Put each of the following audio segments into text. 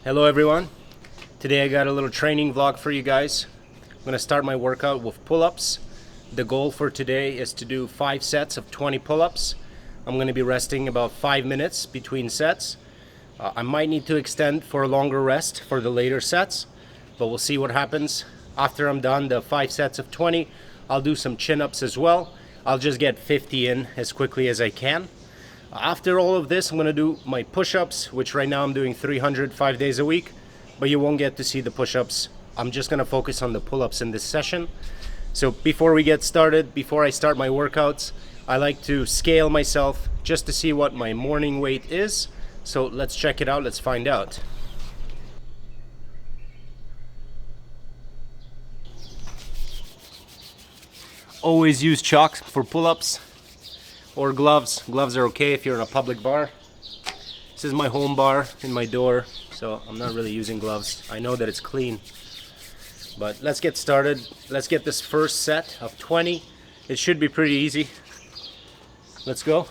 Hello everyone. Today I got a little training vlog for you guys. I'm going to start my workout with pull-ups. The goal for today is to do 5 sets of 20 pull-ups. I'm going to be resting about 5 minutes between sets. I might need to extend for a longer rest for the later sets, but we'll see what happens. After I'm done the 5 sets of 20, I'll do some chin-ups as well. I'll just get 50 in as quickly as I can. After all of this, I'm going to do my push-ups, which right now I'm doing 300 5 days a week, but you won't get to see the push-ups. I'm just going to focus on the pull-ups in this session. So before we get started, before I start my workouts, I like to scale myself just to see what my morning weight is. So let's check it out, let's find out. Always use chalk for pull-ups. Or gloves. Gloves are okay if you're in a public bar. This is my home bar in my door, so I'm not really using gloves. I know that it's clean. But let's get started. Let's get this first set of 20. It should be pretty easy. Let's go.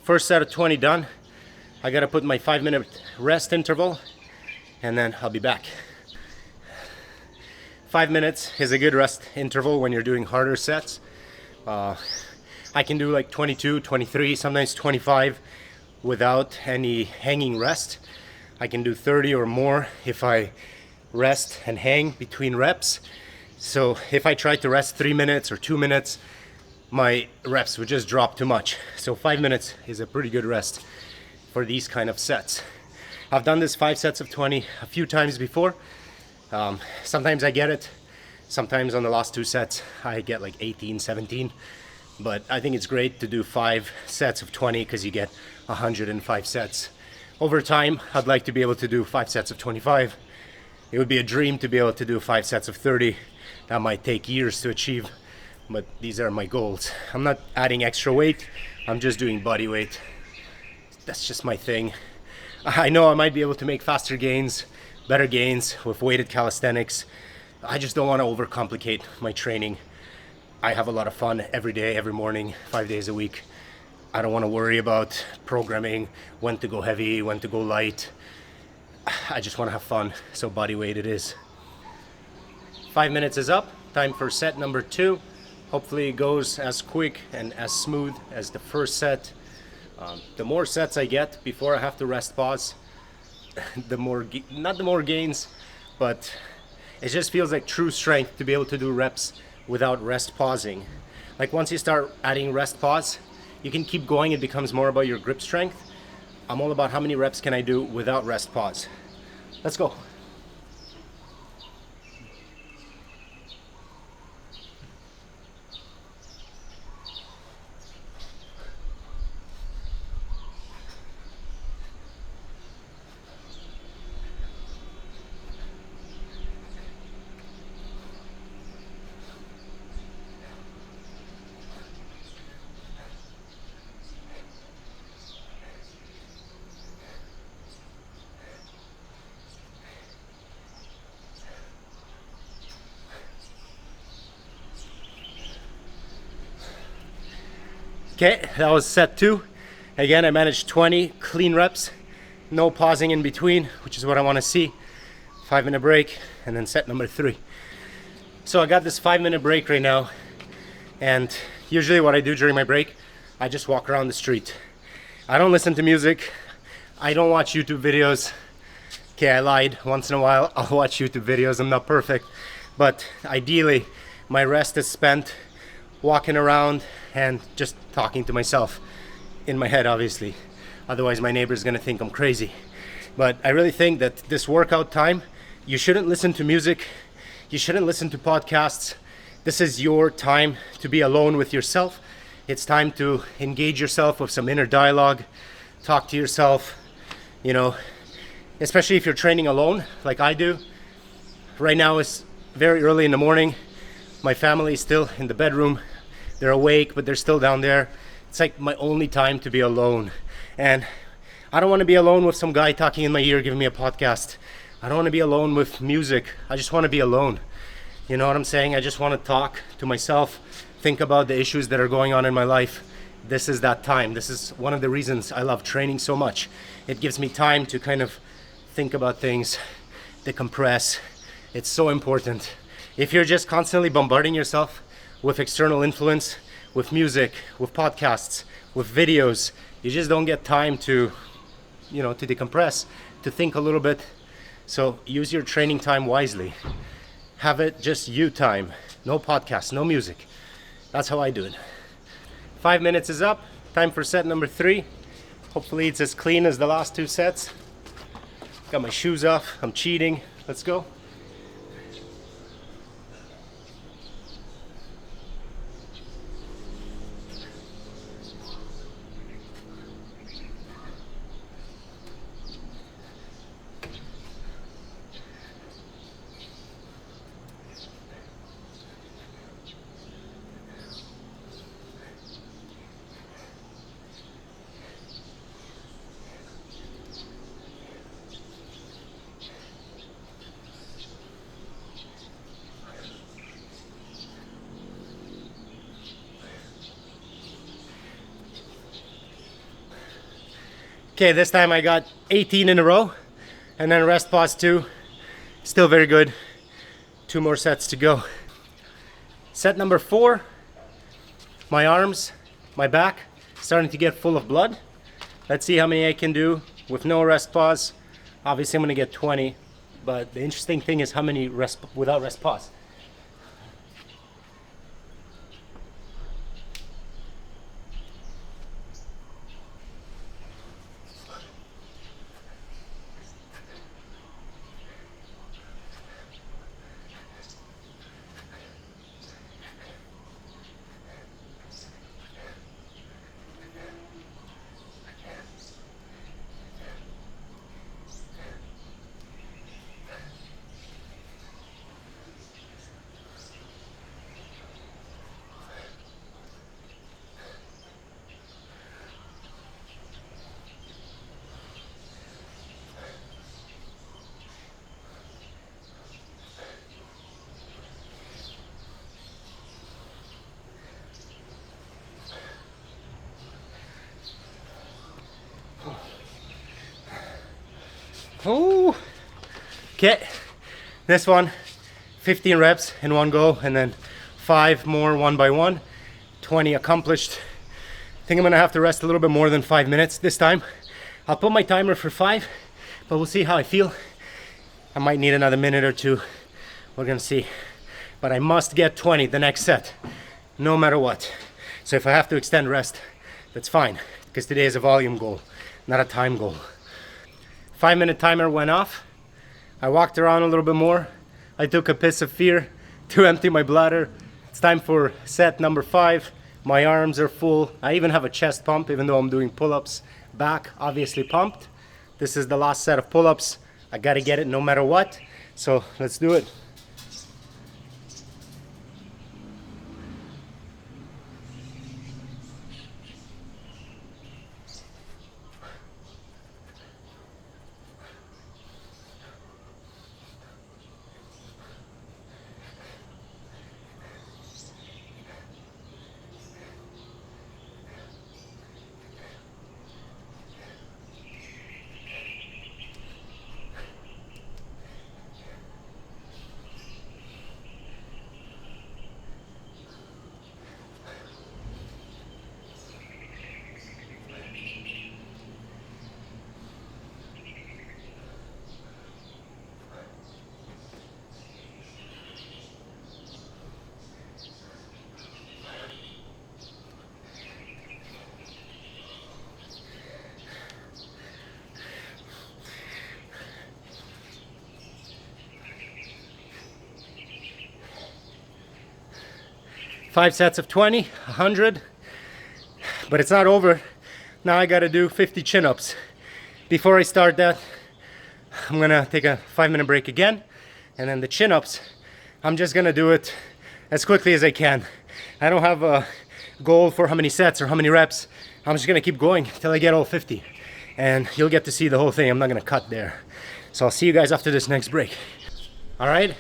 First set of 20 done. I gotta put my 5-minute rest interval and then I'll be back. 5 minutes is a good rest interval when you're doing harder sets. I can do like 22, 23, sometimes 25 without any hanging rest. I can do 30 or more if I rest and hang between reps. So if I try to rest 3 minutes or 2 minutes, my reps would just drop too much. So 5 minutes is a pretty good rest for these kind of sets. I've done this 5 sets of 20 a few times before. Sometimes I get it. Sometimes on the last 2 sets I get like 18, 17. But I think it's great to do 5 sets of 20 because you get 105 sets. Over time, I'd like to be able to do 5 sets of 25. It would be a dream to be able to do 5 sets of 30. That might take years to achieve. But these are my goals. I'm not adding extra weight, I'm just doing body weight. That's just my thing. I know I might be able to make faster gains, better gains with weighted calisthenics. I just don't want to overcomplicate my training. I have a lot of fun every day, every morning, 5 days a week. I don't want to worry about programming, when to go heavy, when to go light. I just want to have fun, so body weight it is. 5 minutes is up, time for set number 2. Hopefully it goes as quick and as smooth as the first set. The more sets I get before I have to rest pause, the more, not the more gains, but it just feels like true strength to be able to do reps without rest pausing. Like once you start adding rest pause, you can keep going, it becomes more about your grip strength. I'm all about how many reps can I do without rest pause. Let's go. Okay, that was set 2. Again, I managed 20 clean reps, no pausing in between, which is what I want to see. 5-minute break, and then set number 3. So I got this 5-minute break right now, and usually what I do during my break, I just walk around the street. I don't listen to music, I don't watch YouTube videos. Okay, I lied. Once in a while, I'll watch YouTube videos. I'm not perfect, but ideally, my rest is spent walking around and just talking to myself in my head, obviously. Otherwise my neighbor's gonna think I'm crazy. But I really think that this workout time, you shouldn't listen to music, you shouldn't listen to podcasts. This is your time to be alone with yourself. It's time to engage yourself with some inner dialogue, talk to yourself, you know, especially if you're training alone like I do. Right now it's very early in the morning. My family is still in the bedroom. They're awake, but they're still down there. It's like my only time to be alone. And I don't want to be alone with some guy talking in my ear, giving me a podcast. I don't want to be alone with music. I just want to be alone. You know what I'm saying? I just want to talk to myself, think about the issues that are going on in my life. This is that time. This is one of the reasons I love training so much. It gives me time to kind of think about things, decompress. It's so important. If you're just constantly bombarding yourself with external influence, with music, with podcasts, with videos, you just don't get time to, to decompress, to think a little bit. So use your training time wisely. Have it just you time. No podcasts, no music. That's how I do it. 5 minutes is up. Time for set number 3. Hopefully it's as clean as the last 2 sets. Got my shoes off. I'm cheating. Let's go. Okay, this time I got 18 in a row, and then rest pause 2. Still very good. 2 more sets to go. Set number 4. My arms, my back, starting to get full of blood. Let's see how many I can do with no rest pause. Obviously I'm gonna get 20, but the interesting thing is how many without rest pause. Oh, okay. This one, 15 reps in one go, and then 5 more one by one. 20 accomplished. I think I'm gonna have to rest a little bit more than 5 minutes this time. I'll put my timer for 5, but we'll see how I feel. I might need another minute or 2. We're gonna see. But I must get 20 the next set, no matter what. So if I have to extend rest, that's fine, because today is a volume goal, not a time goal. 5-minute timer went off. I walked around a little bit more. I took a piss of fear to empty my bladder. It's time for set number 5. My arms are full. I even have a chest pump, even though I'm doing pull-ups. Back, obviously pumped. This is the last set of pull-ups. I gotta get it no matter what. So let's do it. 5 sets of 20, 100. But it's not over. Now I gotta do 50 chin-ups. Before I start that, I'm gonna take a 5-minute break again. And then the chin-ups, I'm just gonna do it as quickly as I can. I don't have a goal for how many sets or how many reps. I'm just gonna keep going till I get all 50. And you'll get to see the whole thing. I'm not gonna cut there. So I'll see you guys after this next break. All right,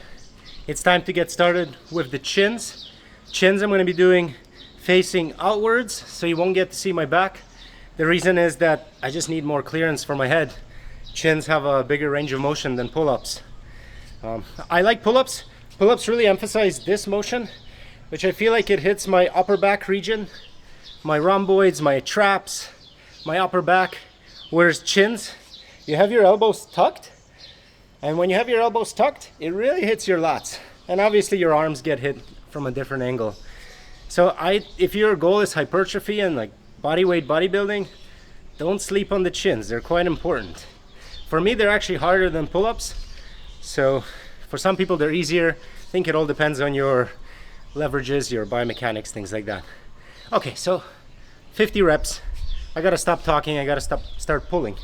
it's time to get started with the chins. Chins I'm gonna be doing facing outwards, so you won't get to see my back. The reason is that I just need more clearance for my head. Chins have a bigger range of motion than pull-ups. I like pull-ups. Pull-ups really emphasize this motion, which I feel like it hits my upper back region, my rhomboids, my traps, my upper back. Whereas chins, you have your elbows tucked, and when you have your elbows tucked, it really hits your lats. And obviously your arms get hit from a different angle. So if your goal is hypertrophy and like body weight bodybuilding, don't sleep on the chins. They're quite important. For me, they're actually harder than pull-ups. So for some people, they're easier. I think it all depends on your leverages, your biomechanics, things like that. Okay, so 50 reps. I gotta stop talking. I gotta start pulling.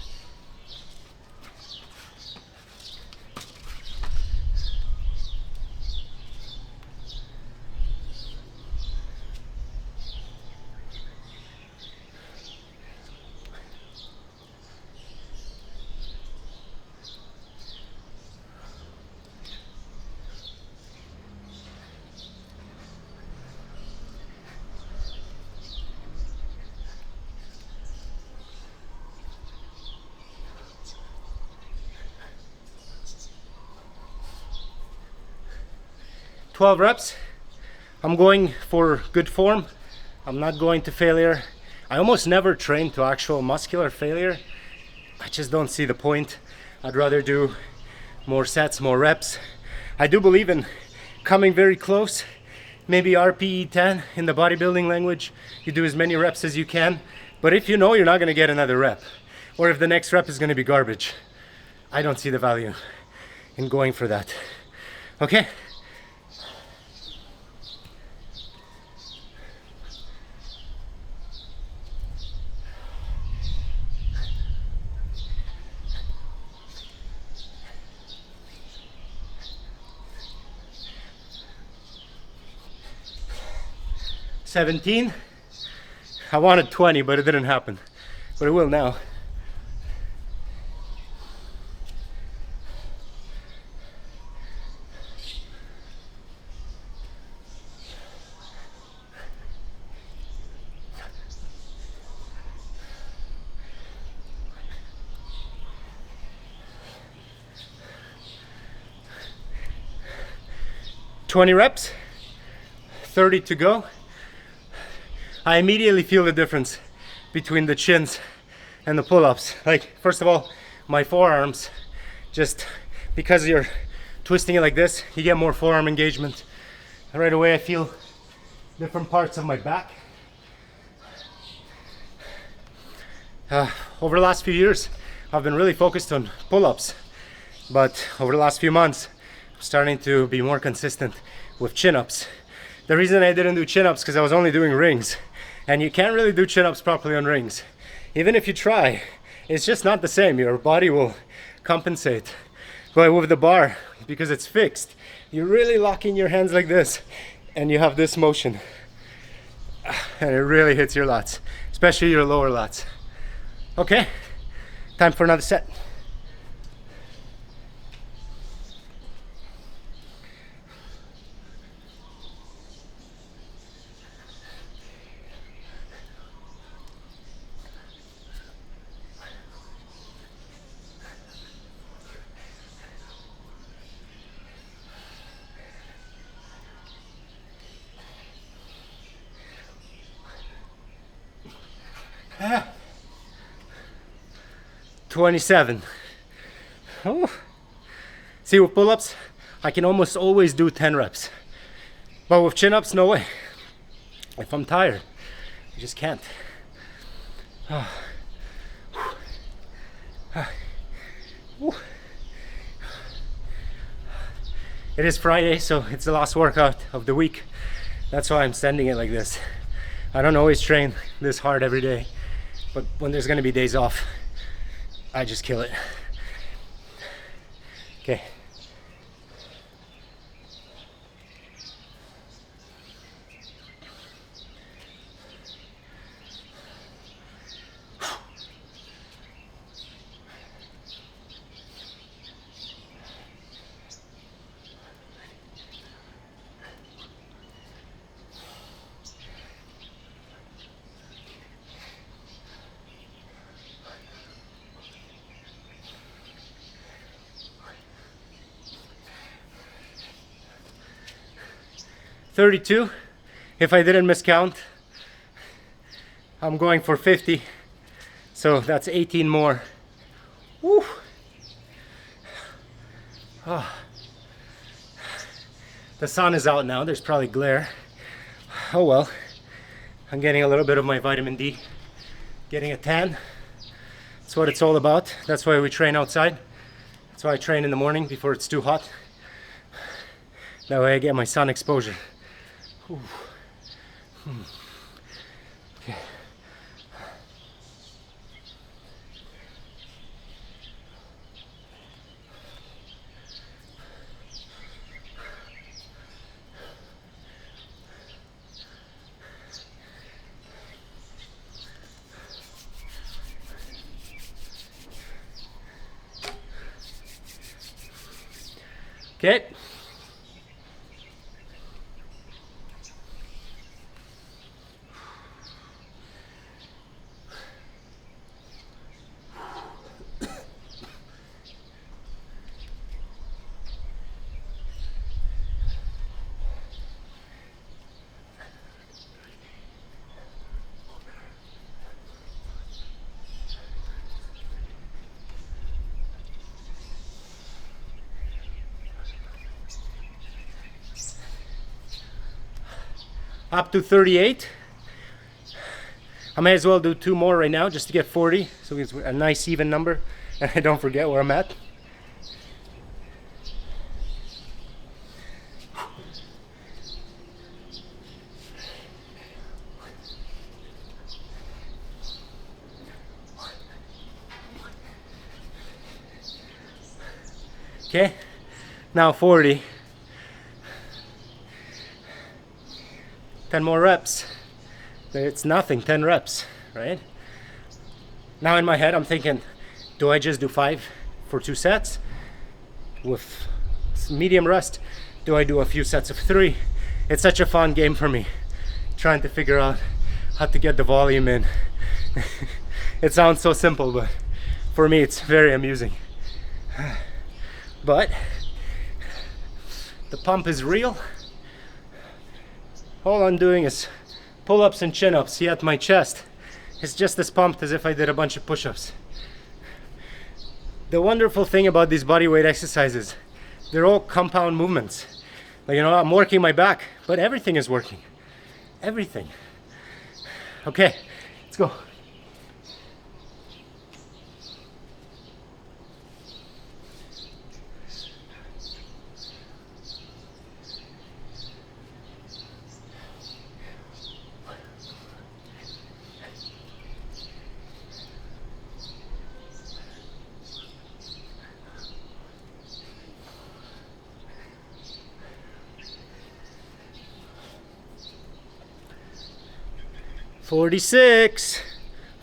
"12 reps. I'm going for good form. I'm not going to failure. I almost never train to actual muscular failure. I just don't see the point. I'd rather do more sets, more reps. I do believe in coming very close, maybe RPE 10 in the bodybuilding language. You do as many reps as you can, but if you know you're not going to get another rep, or if the next rep is going to be garbage, I don't see the value in going for that. Okay? "17. I wanted 20, but it didn't happen. But it will now. "20 reps, 30 to go. I immediately feel the difference between the chins and the pull-ups. Like, first of all, my forearms, just because you're twisting it like this, you get more forearm engagement. Right away I feel different parts of my back. Over the last few years, I've been really focused on pull-ups, but over the last few months, I'm starting to be more consistent with chin-ups. The reason I didn't do chin-ups because I was only doing rings. And you can't really do chin-ups properly on rings. Even if you try, it's just not the same. Your body will compensate. But with the bar, because it's fixed, you really lock in your hands like this, and you have this motion. And it really hits your lats, especially your lower lats. Okay, time for another set. Ah. 27. Oh. See, with pull-ups, I can almost always do 10 reps. But with chin-ups, no way. If I'm tired, I just can't. Oh. It is Friday, so it's the last workout of the week. That's why I'm sending it like this. I don't always train this hard every day, but when there's gonna be days off, I just kill it. Okay. $32. If I didn't miscount, I'm going for 50. So that's 18 more. Woo. Oh. The sun is out now. There's probably glare. Oh well. I'm getting a little bit of my vitamin D. Getting a tan. That's what it's all about. That's why we train outside. That's why I train in the morning before it's too hot. That way I get my sun exposure. Ooh. Okay. Okay. Up to 38. I may as well do 2 more right now just to get 40, so it's a nice even number and I don't forget where I'm at. Okay, now 40. 10 more reps. It's nothing, 10 reps, right? Now in my head I'm thinking, do I just do 5 for 2 sets with medium rest? Do I do a few sets of 3? It's such a fun game for me, trying to figure out how to get the volume in. It sounds so simple, but for me it's very amusing. But the pump is real. All I'm doing is pull-ups and chin-ups. See, at my chest, it's just as pumped as if I did a bunch of push-ups. The wonderful thing about these bodyweight exercises, they're all compound movements. Like, you know, I'm working my back, but everything is working. Everything. Okay, let's go. $46.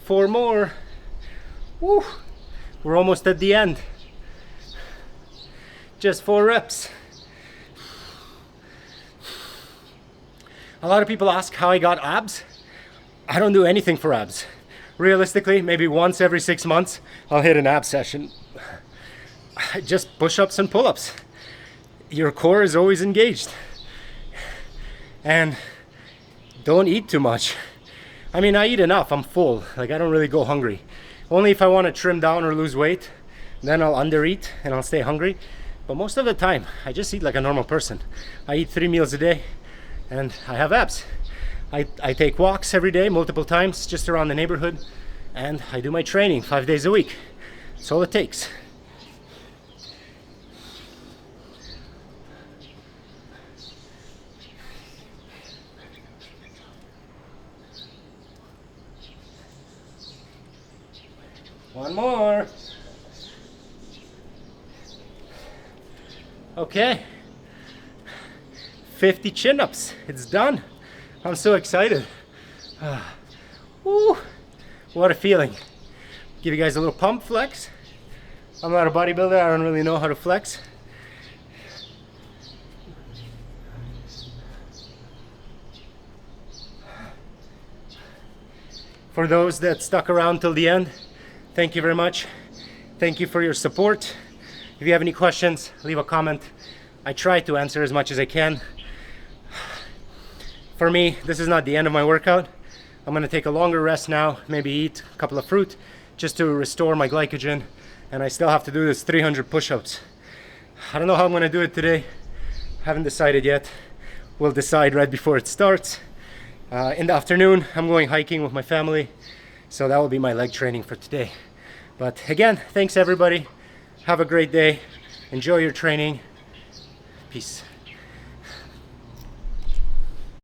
4 more. Woo. We're almost at the end. Just 4 reps. A lot of people ask how I got abs. I don't do anything for abs. Realistically, maybe once every 6 months, I'll hit an ab session. Just push-ups and pull-ups. Your core is always engaged. And don't eat too much. I mean, I eat enough, I'm full. Like, I don't really go hungry. Only if I want to trim down or lose weight, then I'll undereat and I'll stay hungry. But most of the time, I just eat like a normal person. I eat 3 meals a day and I have abs. I take walks every day, multiple times, just around the neighborhood. And I do my training 5 days a week. That's all it takes. One more. Okay. 50 chin-ups. It's done. I'm so excited. Woo. What a feeling. Give you guys a little pump flex. I'm not a bodybuilder. I don't really know how to flex. For those that stuck around till the end, thank you very much. Thank you for your support. If you have any questions, leave a comment. I try to answer as much as I can. For me, this is not the end of my workout. I'm gonna take a longer rest now, maybe eat a couple of fruit just to restore my glycogen. And I still have to do this 300 push-ups. I don't know how I'm gonna do it today. Haven't decided yet. We'll decide right before it starts. In the afternoon, I'm going hiking with my family. So that will be my leg training for today. But again, thanks everybody. Have a great day. Enjoy your training. Peace.